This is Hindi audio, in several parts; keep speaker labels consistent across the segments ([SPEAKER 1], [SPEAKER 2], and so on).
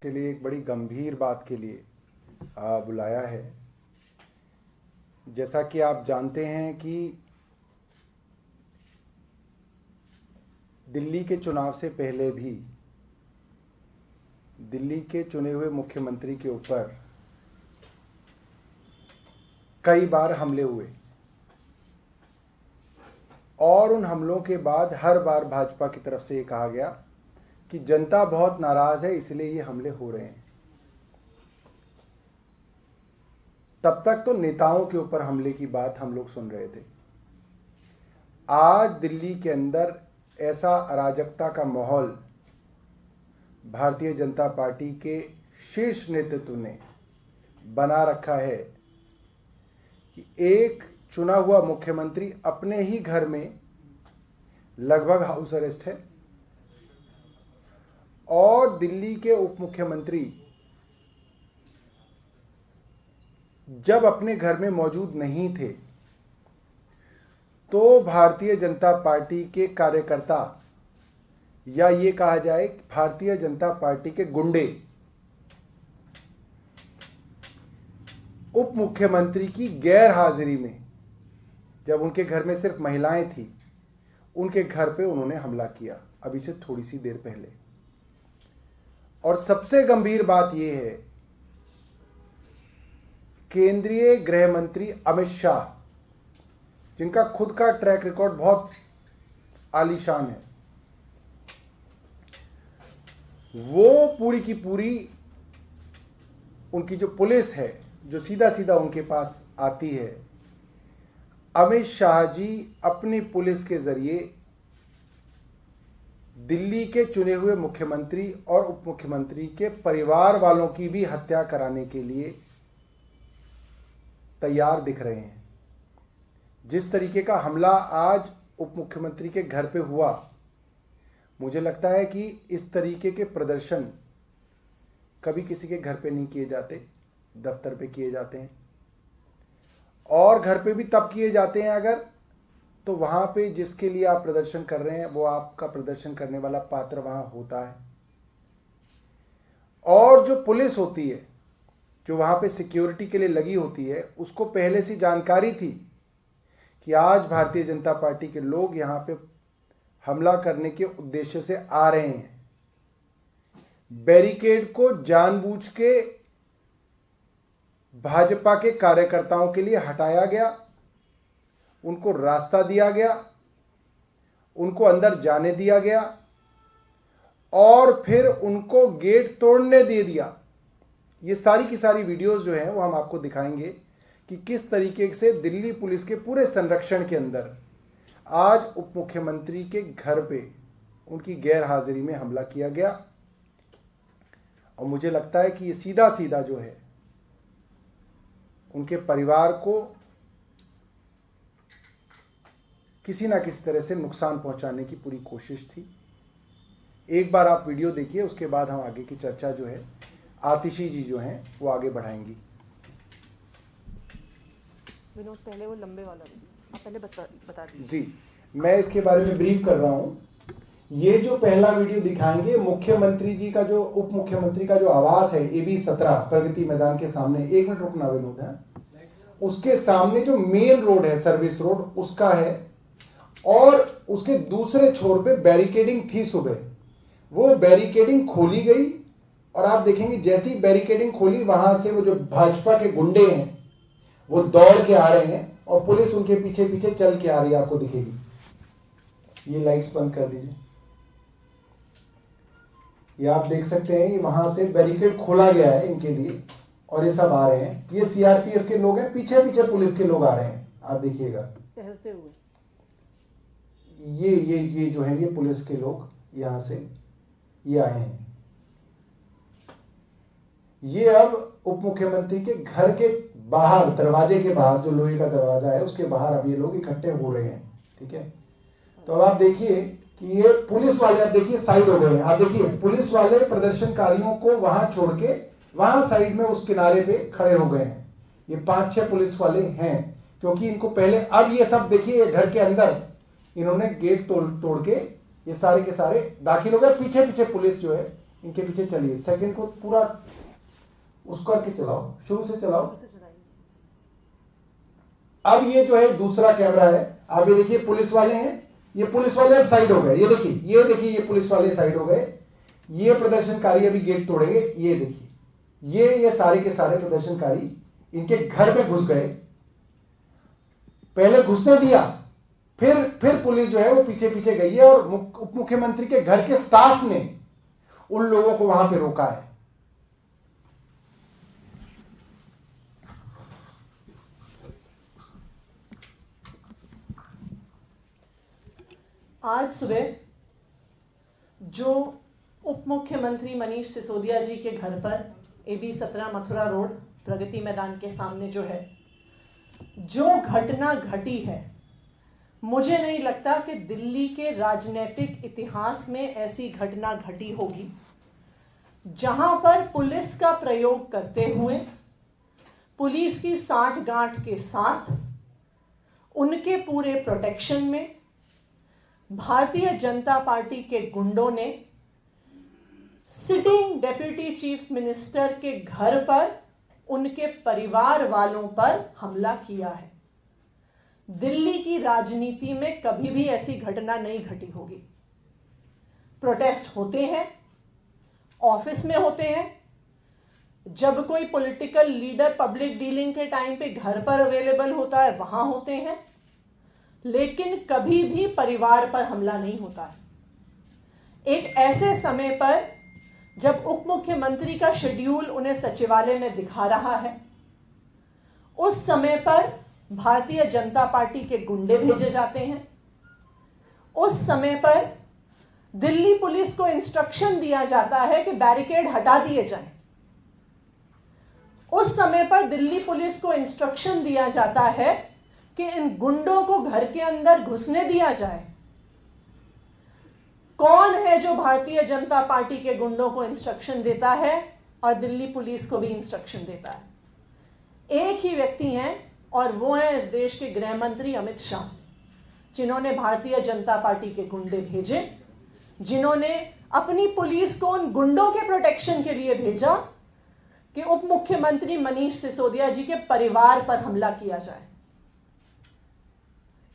[SPEAKER 1] के लिए एक बड़ी गंभीर बात के लिए बुलाया है। जैसा कि आप जानते हैं कि दिल्ली के चुनाव से पहले भी दिल्ली के चुने हुए मुख्यमंत्री के ऊपर कई बार हमले हुए और उन हमलों के बाद हर बार भाजपा की तरफ से ये कहा गया कि जनता बहुत नाराज है इसलिए ये हमले हो रहे हैं। तब तक तो नेताओं के ऊपर हमले की बात हम लोग सुन रहे थे। आज दिल्ली के अंदर ऐसा अराजकता का माहौल भारतीय जनता पार्टी के शीर्ष नेतृत्व ने बना रखा है कि एक चुना हुआ मुख्यमंत्री अपने ही घर में लगभग हाउस अरेस्ट है और दिल्ली के उप मुख्यमंत्री जब अपने घर में मौजूद नहीं थे तो भारतीय जनता पार्टी के कार्यकर्ता या ये कहा जाए भारतीय जनता पार्टी के गुंडे उप मुख्यमंत्री की गैर हाजिरी में, जब उनके घर में सिर्फ महिलाएं थी, उनके घर पे उन्होंने हमला किया अभी से थोड़ी सी देर पहले। और सबसे गंभीर बात यह है, केंद्रीय गृह मंत्री अमित शाह, जिनका खुद का ट्रैक रिकॉर्ड बहुत आलीशान है, वो पूरी की पूरी उनकी जो पुलिस है जो सीधा सीधा उनके पास आती है, अमित शाह जी अपनी पुलिस के जरिए दिल्ली के चुने हुए मुख्यमंत्री और उप मुख्यमंत्री के परिवार वालों की भी हत्या कराने के लिए तैयार दिख रहे हैं। जिस तरीके का हमला आज उप मुख्यमंत्री के घर पे हुआ, मुझे लगता है कि इस तरीके के प्रदर्शन कभी किसी के घर पे नहीं किए जाते, दफ्तर पे किए जाते हैं। और घर पे भी तब किए जाते हैं अगर तो वहां पे जिसके लिए आप प्रदर्शन कर रहे हैं वो आपका प्रदर्शन करने वाला पात्र वहां होता है। और जो पुलिस होती है जो वहां पे सिक्योरिटी के लिए लगी होती है, उसको पहले से जानकारी थी कि आज भारतीय जनता पार्टी के लोग यहां पे हमला करने के उद्देश्य से आ रहे हैं। बैरिकेड को जानबूझ के भाजपा के कार्यकर्ताओं के लिए हटाया गया, उनको रास्ता दिया गया, उनको अंदर जाने दिया गया और फिर उनको गेट तोड़ने दे दिया। ये सारी की सारी वीडियोस जो हैं वो हम आपको दिखाएंगे कि किस तरीके से दिल्ली पुलिस के पूरे संरक्षण के अंदर आज उप मुख्यमंत्री के घर पे उनकी गैर हाजिरी में हमला किया गया। और मुझे लगता है कि ये सीधा सीधा जो है उनके परिवार को किसी ना किसी तरह से नुकसान पहुंचाने की पूरी कोशिश थी। एक बार आप वीडियो देखिए, उसके बाद हम आगे की चर्चा जो है आतिशी जी जो हैं वो आगे बढ़ाएंगी।
[SPEAKER 2] विनोद, पहले वो लंबे वाला आप पहले बता दीजिए।
[SPEAKER 1] जी, मैं इसके बारे में ब्रीफ कर रहा हूं। ये जो पहला वीडियो दिखाएंगे, मुख्यमंत्री जी का जो उप मुख्यमंत्री का जो आवास है AB 17 प्रगति मैदान के सामने, एक मिनट रुकना विनोद है, उसके सामने जो मेन रोड है सर्विस रोड उसका है और उसके दूसरे छोर पे बैरिकेडिंग थी सुबह, वो बैरिकेडिंग खोली गई और आप देखेंगे जैसी बैरिकेडिंग खोली वहां से वो जो भाजपा के गुंडे हैं वो दौड़ के आ रहे हैं और पुलिस उनके पीछे पीछे चल के आ रही है, आपको दिखेगी। ये लाइट्स बंद कर दीजिए। ये आप देख सकते हैं, ये वहां से बैरिकेड खोला गया है इनके लिए और ये सब आ रहे हैं। ये CRPF के लोग हैं, पीछे पीछे पुलिस के लोग आ रहे हैं, आप देखिएगा
[SPEAKER 2] टहलते हुए।
[SPEAKER 1] ये जो है ये पुलिस के लोग यहां से ये आए हैं। ये अब उप मुख्यमंत्री के घर के बाहर, दरवाजे के बाहर जो लोहे का दरवाजा है उसके बाहर अब ये लोग इकट्ठे हो रहे हैं। ठीक है, तो अब आप देखिए कि ये पुलिस वाले, आप देखिए साइड हो गए हैं। आप देखिए पुलिस वाले प्रदर्शनकारियों को वहां छोड़ के वहां साइड में उस किनारे पे खड़े हो गए हैं। ये 5-6 पुलिस वाले हैं, क्योंकि इनको पहले, अब ये सब देखिए घर के अंदर इन्होंने गेट तोड़ के ये सारे के सारे दाखिल हो गए। पीछे पीछे पुलिस जो है इनके पीछे चलिए, सेकंड को पूरा उसको करके चलाओ, शुरू से चलाओ। अब ये जो है दूसरा कैमरा है, आप ये देखिए पुलिस वाले हैं, ये पुलिस वाले अब साइड हो गए, ये देखिए ये पुलिस वाले साइड हो गए, ये प्रदर्शनकारी अभी गेट तोड़ेंगे, ये देखिए ये सारे के सारे प्रदर्शनकारी इनके घर में घुस गए, पहले घुसने दिया, फिर पुलिस जो है वो पीछे पीछे गई है और उप मुख्यमंत्री के घर के स्टाफ ने उन लोगों को वहां पे रोका है।
[SPEAKER 3] आज सुबह जो उप मुख्यमंत्री मनीष सिसोदिया जी के घर पर AB 17 मथुरा रोड प्रगति मैदान के सामने जो है, जो घटना घटी है, मुझे नहीं लगता कि दिल्ली के राजनीतिक इतिहास में ऐसी घटना घटी होगी जहां पर पुलिस का प्रयोग करते हुए, पुलिस की सांठ-गांठ के साथ, उनके पूरे प्रोटेक्शन में भारतीय जनता पार्टी के गुंडों ने सिटिंग डेप्यूटी चीफ मिनिस्टर के घर पर, उनके परिवार वालों पर हमला किया है। दिल्ली की राजनीति में कभी भी ऐसी घटना नहीं घटी होगी। प्रोटेस्ट होते हैं, ऑफिस में होते हैं, जब कोई पॉलिटिकल लीडर पब्लिक डीलिंग के टाइम पे घर पर अवेलेबल होता है वहां होते हैं, लेकिन कभी भी परिवार पर हमला नहीं होता है। एक ऐसे समय पर जब उप मुख्यमंत्री का शेड्यूल उन्हें सचिवालय में दिखा रहा है, उस समय पर भारतीय जनता पार्टी के गुंडे भेजे जाते हैं। उस समय पर दिल्ली पुलिस को इंस्ट्रक्शन दिया जाता है कि बैरिकेड हटा दिए जाएं। उस समय पर दिल्ली पुलिस को इंस्ट्रक्शन दिया जाता है कि इन गुंडों को घर के अंदर घुसने दिया जाए। कौन है जो भारतीय जनता पार्टी के गुंडों को इंस्ट्रक्शन देता है और दिल्ली पुलिस को भी इंस्ट्रक्शन देता है? एक ही व्यक्ति हैं और वो हैं इस देश के गृह मंत्री अमित शाह, जिन्होंने भारतीय जनता पार्टी के गुंडे भेजे, जिन्होंने अपनी पुलिस को उन गुंडों के प्रोटेक्शन के लिए भेजा कि उप मुख्यमंत्री मनीष सिसोदिया जी के परिवार पर हमला किया जाए।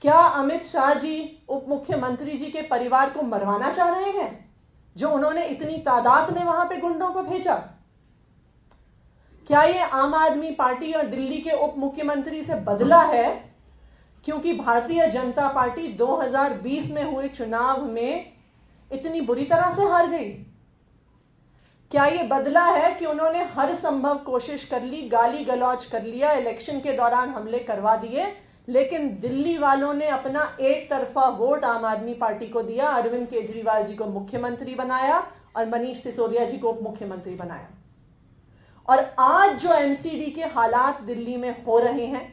[SPEAKER 3] क्या अमित शाह जी उप मुख्यमंत्री जी के परिवार को मरवाना चाह रहे हैं, जो उन्होंने इतनी तादाद में वहां पे गुंडों को भेजा? क्या ये आम आदमी पार्टी और दिल्ली के उप मुख्यमंत्री से बदला है क्योंकि भारतीय जनता पार्टी 2020 में हुए चुनाव में इतनी बुरी तरह से हार गई? क्या ये बदला है कि उन्होंने हर संभव कोशिश कर ली, गाली गलौज कर लिया, इलेक्शन के दौरान हमले करवा दिए, लेकिन दिल्ली वालों ने अपना एक तरफा वोट आम आदमी पार्टी को दिया, अरविंद केजरीवाल जी को मुख्यमंत्री बनाया और मनीष सिसोदिया जी को उप मुख्यमंत्री बनाया? और आज जो एमसीडी के हालात दिल्ली में हो रहे हैं,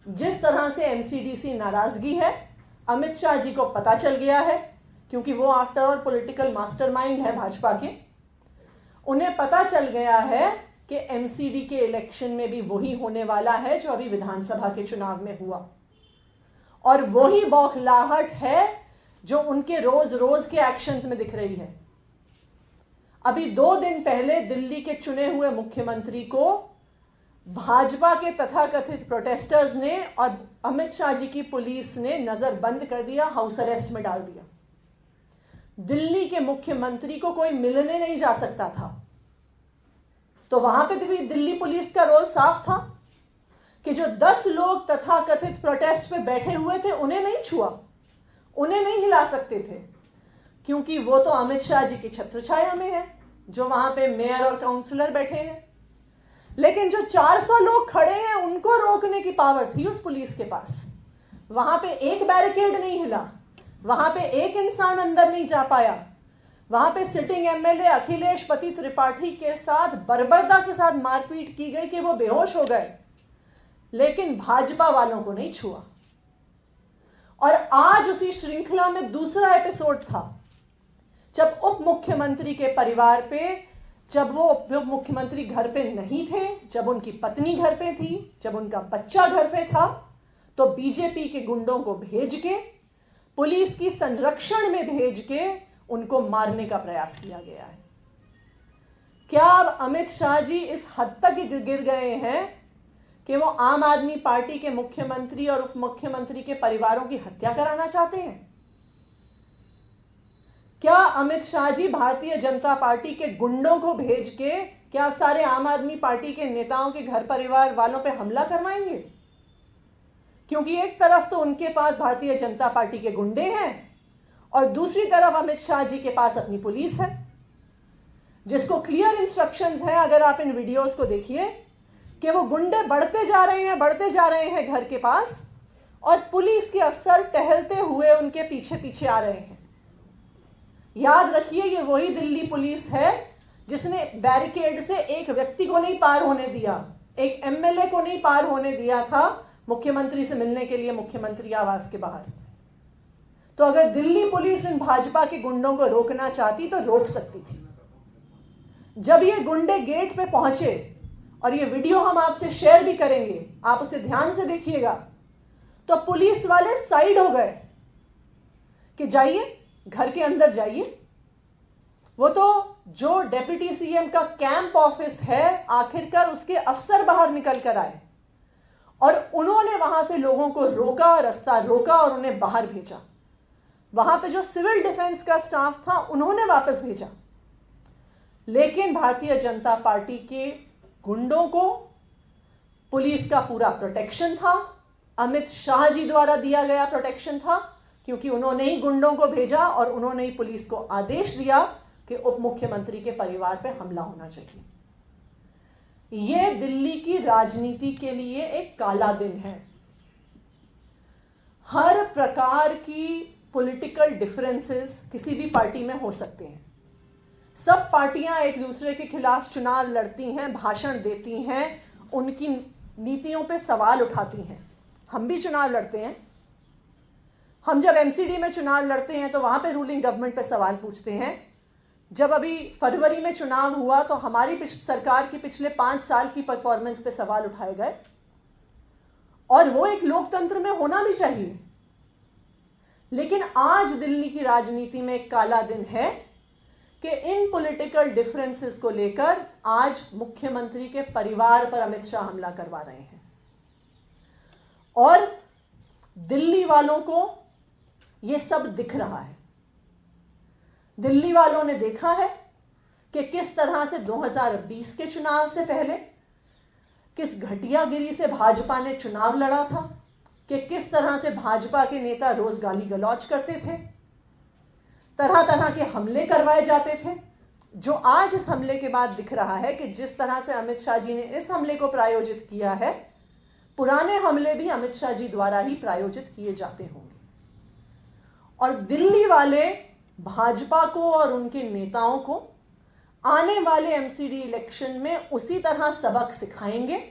[SPEAKER 3] जिस तरह से एमसीडी से नाराजगी है, अमित शाह जी को पता चल गया है, क्योंकि वो आफ्टर ऑल पॉलिटिकल मास्टरमाइंड है भाजपा के। उन्हें पता चल गया है कि एमसीडी के इलेक्शन में भी वही होने वाला है जो अभी विधानसभा के चुनाव में हुआ, और वही बौखलाहट है जो उनके रोज रोज के एक्शंस में दिख रही है। अभी 2 दिन पहले दिल्ली के चुने हुए मुख्यमंत्री को भाजपा के तथाकथित प्रोटेस्टर्स ने और अमित शाह जी की पुलिस ने नजरबंद कर दिया, हाउस अरेस्ट में डाल दिया। दिल्ली के मुख्यमंत्री को कोई मिलने नहीं जा सकता था, तो वहां पे भी दिल्ली पुलिस का रोल साफ था कि जो 10 लोग तथाकथित प्रोटेस्ट पे बैठे हुए थे उन्हें नहीं छुआ, उन्हें नहीं हिला सकते थे, क्योंकि वो तो अमित शाह जी की छत्रछाया में है, जो वहां पे मेयर और काउंसलर बैठे हैं। लेकिन जो 400 लोग खड़े हैं उनको रोकने की पावर थी उस पुलिस के पास। वहां पे एक बैरिकेड नहीं हिला, वहां पे एक इंसान अंदर नहीं जा पाया। वहां पे सिटिंग एमएलए अखिलेश पति त्रिपाठी के साथ बर्बरता के साथ मारपीट की गई कि वो बेहोश हो गए, लेकिन भाजपा वालों को नहीं छुआ। और आज उसी श्रृंखला में दूसरा एपिसोड था, जब उप मुख्यमंत्री के परिवार पे, जब वो उप मुख्यमंत्री घर पे नहीं थे, जब उनकी पत्नी घर पे थी, जब उनका बच्चा घर पे था, तो बीजेपी के गुंडों को भेज के, पुलिस की संरक्षण में भेज के उनको मारने का प्रयास किया गया है। क्या अब अमित शाह जी इस हद तक गिर गए हैं कि वो आम आदमी पार्टी के मुख्यमंत्री और उप मुख्यमंत्री के परिवारों की हत्या कराना चाहते हैं? क्या अमित शाह जी भारतीय जनता पार्टी के गुंडों को भेज के क्या सारे आम आदमी पार्टी के नेताओं के घर परिवार वालों पे हमला करवाएंगे? क्योंकि एक तरफ तो उनके पास भारतीय जनता पार्टी के गुंडे हैं और दूसरी तरफ अमित शाह जी के पास अपनी पुलिस है, जिसको क्लियर इंस्ट्रक्शंस है, अगर आप इन वीडियोस को देखिए, कि वो गुंडे बढ़ते जा रहे हैं घर के पास और पुलिस के अफसर टहलते हुए उनके पीछे पीछे आ रहे हैं। याद रखिए, ये वही दिल्ली पुलिस है जिसने बैरिकेड से एक व्यक्ति को नहीं पार होने दिया, एक एमएलए को नहीं पार होने दिया था मुख्यमंत्री से मिलने के लिए मुख्यमंत्री आवास के बाहर। तो अगर दिल्ली पुलिस इन भाजपा के गुंडों को रोकना चाहती तो रोक सकती थी। जब ये गुंडे गेट पे पहुंचे, और ये वीडियो हम आपसे शेयर भी करेंगे, आप उसे ध्यान से देखिएगा, तो पुलिस वाले साइड हो गए कि जाइए, घर के अंदर जाइए। वो तो जो डेप्यूटी सीएम का कैंप ऑफिस है, आखिरकार उसके अफसर बाहर निकल कर आए और उन्होंने वहां से लोगों को रोका, रास्ता रोका और उन्हें बाहर भेजा। वहां पे जो सिविल डिफेंस का स्टाफ था उन्होंने वापस भेजा, लेकिन भारतीय जनता पार्टी के गुंडों को पुलिस का पूरा प्रोटेक्शन था, अमित शाह जी द्वारा दिया गया प्रोटेक्शन था, क्योंकि उन्होंने ही गुंडों को भेजा और उन्होंने ही पुलिस को आदेश दिया कि उप मुख्यमंत्री के परिवार पर हमला होना चाहिए। यह दिल्ली की राजनीति के लिए एक काला दिन है। हर प्रकार की पॉलिटिकल डिफरेंसेस किसी भी पार्टी में हो सकते हैं। सब पार्टियां एक दूसरे के खिलाफ चुनाव लड़ती हैं, भाषण देती हैं, उनकी नीतियों पे सवाल उठाती हैं। हम भी चुनाव लड़ते हैं। हम जब एमसीडी में चुनाव लड़ते हैं तो वहां पे रूलिंग गवर्नमेंट पे सवाल पूछते हैं। जब अभी फरवरी में चुनाव हुआ तो हमारी सरकार की पिछले 5 साल की परफॉर्मेंस पे सवाल उठाए गए, और वो एक लोकतंत्र में होना भी चाहिए। लेकिन आज दिल्ली की राजनीति में एक काला दिन है कि इन पॉलिटिकल डिफरेंसेस को लेकर आज मुख्यमंत्री के परिवार पर अमित शाह हमला करवा रहे हैं, और दिल्ली वालों को यह सब दिख रहा है। दिल्ली वालों ने देखा है कि किस तरह से 2020 के चुनाव से पहले किस घटियागिरी से भाजपा ने चुनाव लड़ा था, कि किस तरह से भाजपा के नेता रोज गाली गलौज करते थे, तरह तरह के हमले करवाए जाते थे। जो आज इस हमले के बाद दिख रहा है कि जिस तरह से अमित शाह जी ने इस हमले को प्रायोजित किया है, पुराने हमले भी अमित शाह जी द्वारा ही प्रायोजित किए जाते होंगे। और दिल्ली वाले भाजपा को और उनके नेताओं को आने वाले एमसीडी इलेक्शन में उसी तरह सबक सिखाएंगे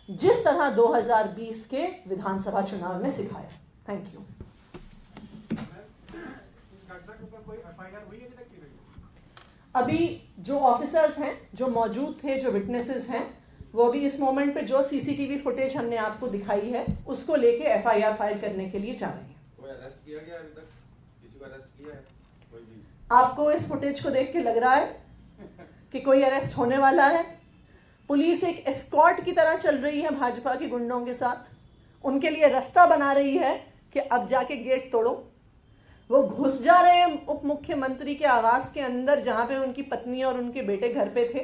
[SPEAKER 3] जिस तरह 2020 के विधानसभा चुनाव में सिखाया। Thank you. अभी जो ऑफिसर्स हैं, जो मौजूद थे, जो विटनेसेस हैं, वो भी इस मोमेंट पे जो सीसीटीवी फुटेज हमने आपको दिखाई है उसको लेके एफआईआर फाइल करने के लिए जा रहे हैं।
[SPEAKER 4] कोई अरेस्ट किया गया अभी तक? किसी को अरेस्ट किया है? कोई भी?
[SPEAKER 3] आपको इस फुटेज को देख के लग रहा है कि कोई अरेस्ट होने वाला है? पुलिस एक एस्कॉर्ट की तरह चल रही है भाजपा के गुंडों के साथ, उनके लिए रास्ता बना रही है कि अब जाके गेट तोड़ो। वो घुस जा रहे हैं उप मुख्यमंत्री के आवास के अंदर, जहां पे उनकी पत्नी और उनके बेटे घर पे थे।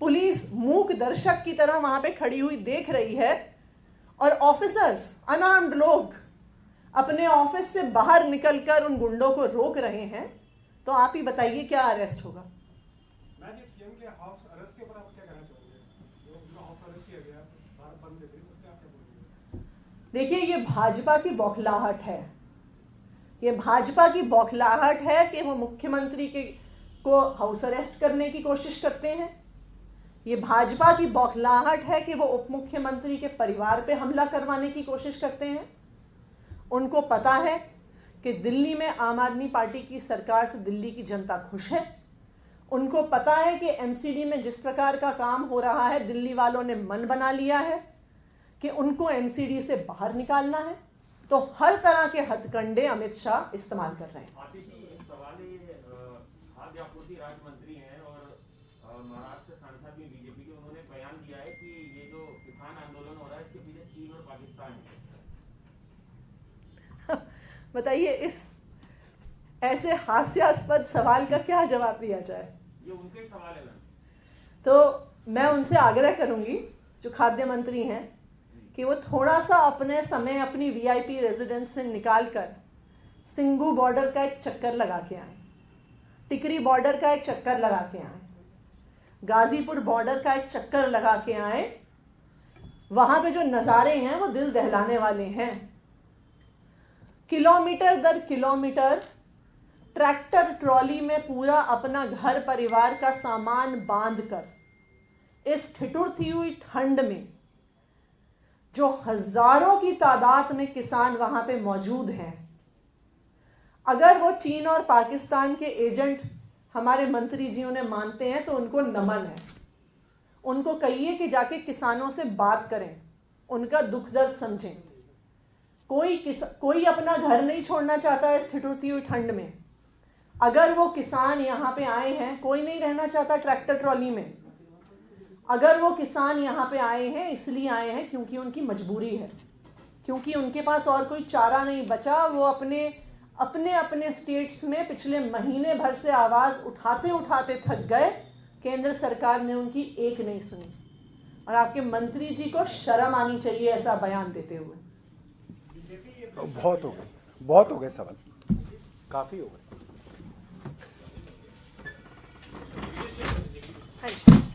[SPEAKER 3] पुलिस मूक दर्शक की तरह वहां पे खड़ी हुई देख रही है, और ऑफिसर्स, अनआर्म्ड लोग अपने ऑफिस से बाहर निकलकर उन गुंडों को रोक रहे हैं। तो आप ही बताइए क्या अरेस्ट होगा?
[SPEAKER 5] सीएम के हाउस अरेस्ट के ऊपर आप क्या कहना चाहोगे? जो उनका हाउस अरेस्ट किया गया, भारत बंद के दिन, उसके आप क्या बोलेंगे?
[SPEAKER 3] देखिए, ये भाजपा की बौखलाहट है। ये भाजपा की बौखलाहट है कि वो मुख्यमंत्री को हाउस अरेस्ट करने की कोशिश करते हैं। ये भाजपा की बौखलाहट है कि वो उप मुख्यमंत्री के परिवार पे हमला करवाने की कोशिश करते हैं। उनको पता है कि दिल्ली में आम आदमी पार्टी की सरकार से दिल्ली की जनता खुश है। उनको पता है कि एमसीडी में जिस प्रकार का काम हो रहा है, दिल्ली वालों ने मन बना लिया है कि उनको एमसीडी से बाहर निकालना है। तो हर तरह के हथकंडे अमित शाह इस्तेमाल कर रहे हैं।
[SPEAKER 6] आतिशी, एक सवाल है, खाद्य आपूर्ति राज्य मंत्री हैं और महाराष्ट्र सांसद भी बीजेपी के, उन्होंने बयान दिया है कि ये जो किसान आंदोलन हो रहा है इसके पीछे चीन और पाकिस्तान है।
[SPEAKER 3] बताइए इस ऐसे हास्यास्पद सवाल का क्या जवाब दिया जाए?
[SPEAKER 6] ये उनके ही सवाल है मैम।
[SPEAKER 3] तो मैं उनसे आग्रह करूंगी जो खाद्य मंत्री हैं कि वो थोड़ा सा अपने समय अपनी वीआईपी रेजिडेंस से निकाल कर सिंघू बॉर्डर का एक चक्कर लगा के आए, टिकरी बॉर्डर का एक चक्कर लगा के आए, गाजीपुर बॉर्डर का एक चक्कर लगा के आए। वहां पे जो नज़ारे हैं वो दिल दहलाने वाले हैं। किलोमीटर दर किलोमीटर ट्रैक्टर ट्रॉली में पूरा अपना घर परिवार का सामान बांधकर इस ठिठुरती हुई ठंड में जो हजारों की तादाद में किसान वहां पे मौजूद हैं, अगर वो चीन और पाकिस्तान के एजेंट हमारे मंत्री जी उन्हें मानते हैं तो उनको नमन है। उनको कहिए कि जाके किसानों से बात करें, उनका दुख दर्द समझें। कोई अपना घर नहीं छोड़ना चाहता है इस ठिठुरती हुई ठंड में। अगर वो किसान यहाँ पे आए हैं, कोई नहीं रहना चाहता ट्रैक्टर ट्रॉली में। अगर वो किसान यहाँ पे आए हैं इसलिए आए हैं क्योंकि उनकी मजबूरी है, क्योंकि उनके पास और कोई चारा नहीं बचा। वो अपने अपने स्टेट्स में पिछले महीने भर से आवाज उठाते उठाते थक गए। केंद्र सरकार ने उनकी एक नहीं सुनी और आपके मंत्री जी को शर्म आनी चाहिए ऐसा बयान देते हुए।
[SPEAKER 1] बहुत हो गए सवाल, काफी हो गए।
[SPEAKER 3] हाँ जी।